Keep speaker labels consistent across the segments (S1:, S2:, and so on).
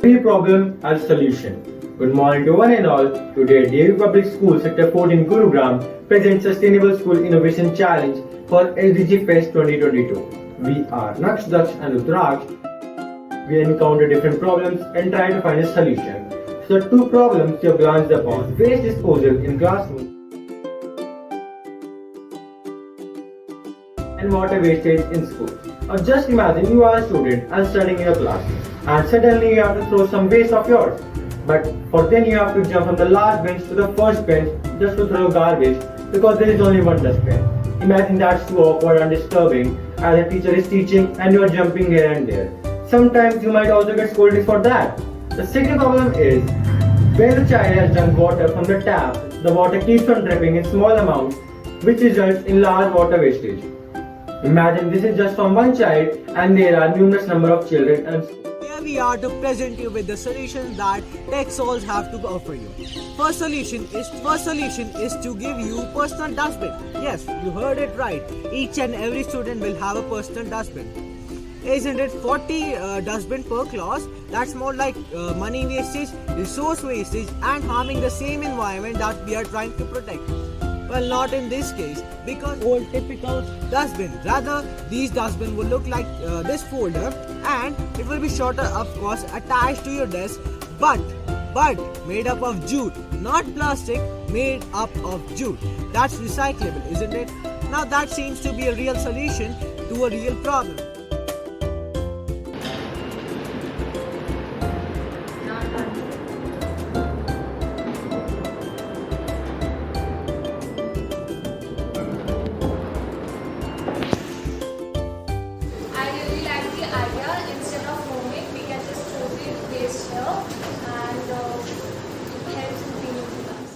S1: Every problem has a solution. Good morning to one and all. Today, D.A.V Public School Sec-14 Gurugram presents Sustainable School Innovation Challenge for SDG Fest 2022. We are Naksh, Daksh and Rudraksh. We encounter different problems and try to find a solution. So the two problems you have glanced upon: waste disposal in classroom and water wastage in school. Now just imagine you are a student and studying in a class, and suddenly you have to throw some waste of yours. But for then you have to jump from the last bench to the first bench just to throw garbage because there is only one dustbin. Imagine that's too awkward and disturbing as a teacher is teaching and you are jumping here and there. Sometimes you might also get scolded for that. The second problem is when the child has drunk water from the tap, the water keeps on dripping in small amounts, which results in large water wastage. Imagine this is just from one child and there are numerous number of children and
S2: Here we are to present you with the solutions that TECHSOL have to offer you. First solution is to give you personal dustbin. Yes, you heard it right. Each and every student will have a personal dustbin. Isn't it 40 dustbin per class? That's more like money wastage, resource wastage and harming the same environment that we are trying to protect. Well, not in this case, because old typical dustbin. Rather, these dustbin will look like this folder, and it will be shorter, of course, attached to your desk, but made up of jute, not plastic, made up of jute. That's recyclable, isn't it? Now that seems to be a real solution to a real problem.
S3: Instead of foaming, we can just throw the waste here and it helps in cleaning the glass.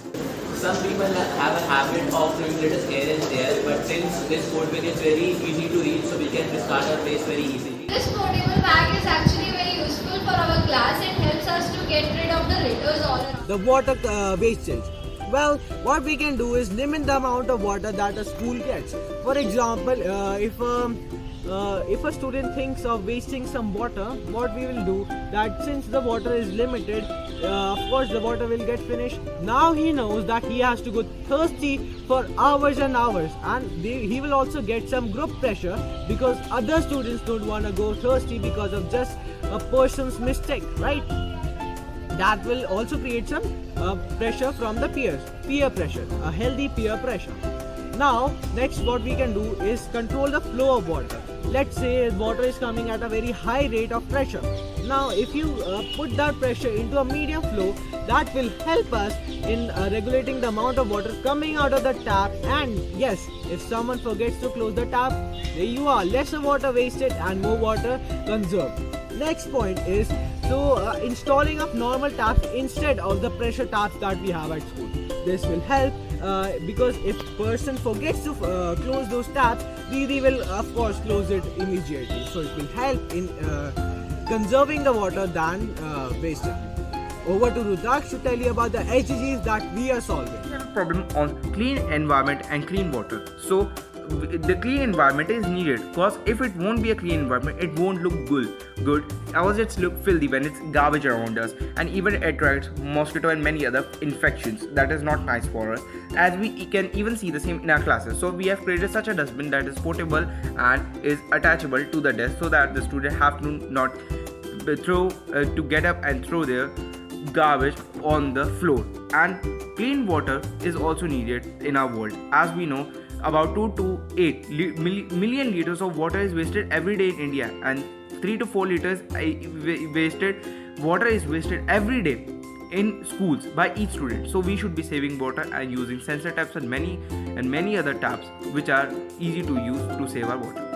S4: Some people have a habit of throwing litters here and there, but since this food bin is very easy to reach, so we can discard our waste very easily.
S3: This portable bag is actually very useful for our class. It helps us to get rid of the litters all around.
S2: The water wastage. Well, what we can do is limit the amount of water that a school gets. For example, if a student thinks of wasting some water, what we will do that since the water is limited, of course the water will get finished. Now he knows that he has to go thirsty for hours and hours, and he will also get some group pressure because other students don't want to go thirsty because of just a person's mistake, right? That will also create some pressure from the peer pressure, a healthy peer pressure. Now, next what we can do is control the flow of water. Let's say water is coming at a very high rate of pressure. Now, if you put that pressure into a medium flow, that will help us in regulating the amount of water coming out of the tap. And yes, if someone forgets to close the tap, there you are, lesser water wasted and more water conserved. Next point is installing of normal taps instead of the pressure taps that we have at school. This will help because if person forgets to close those taps, we will of course close it immediately. So it will help in conserving the water than wasting. Over to Rudraksh to tell you about the SDGs that we are solving.
S5: We have a problem on clean environment and clean water. So the clean environment is needed because if it won't be a clean environment, it won't look good as it look filthy when it's garbage around us, and even attracts mosquito and many other infections. That is not nice for us, as we can even see the same in our classes. So we have created such a dustbin that is portable and is attachable to the desk so that the student have to not to get up and throw their garbage on the floor. And clean water is also needed in our world. As we know, about 2 to 8 million liters of water is wasted every day in India, and 3 to 4 liters water is wasted every day in schools by each student. So we should be saving water and using sensor taps and many other taps which are easy to use to save our water.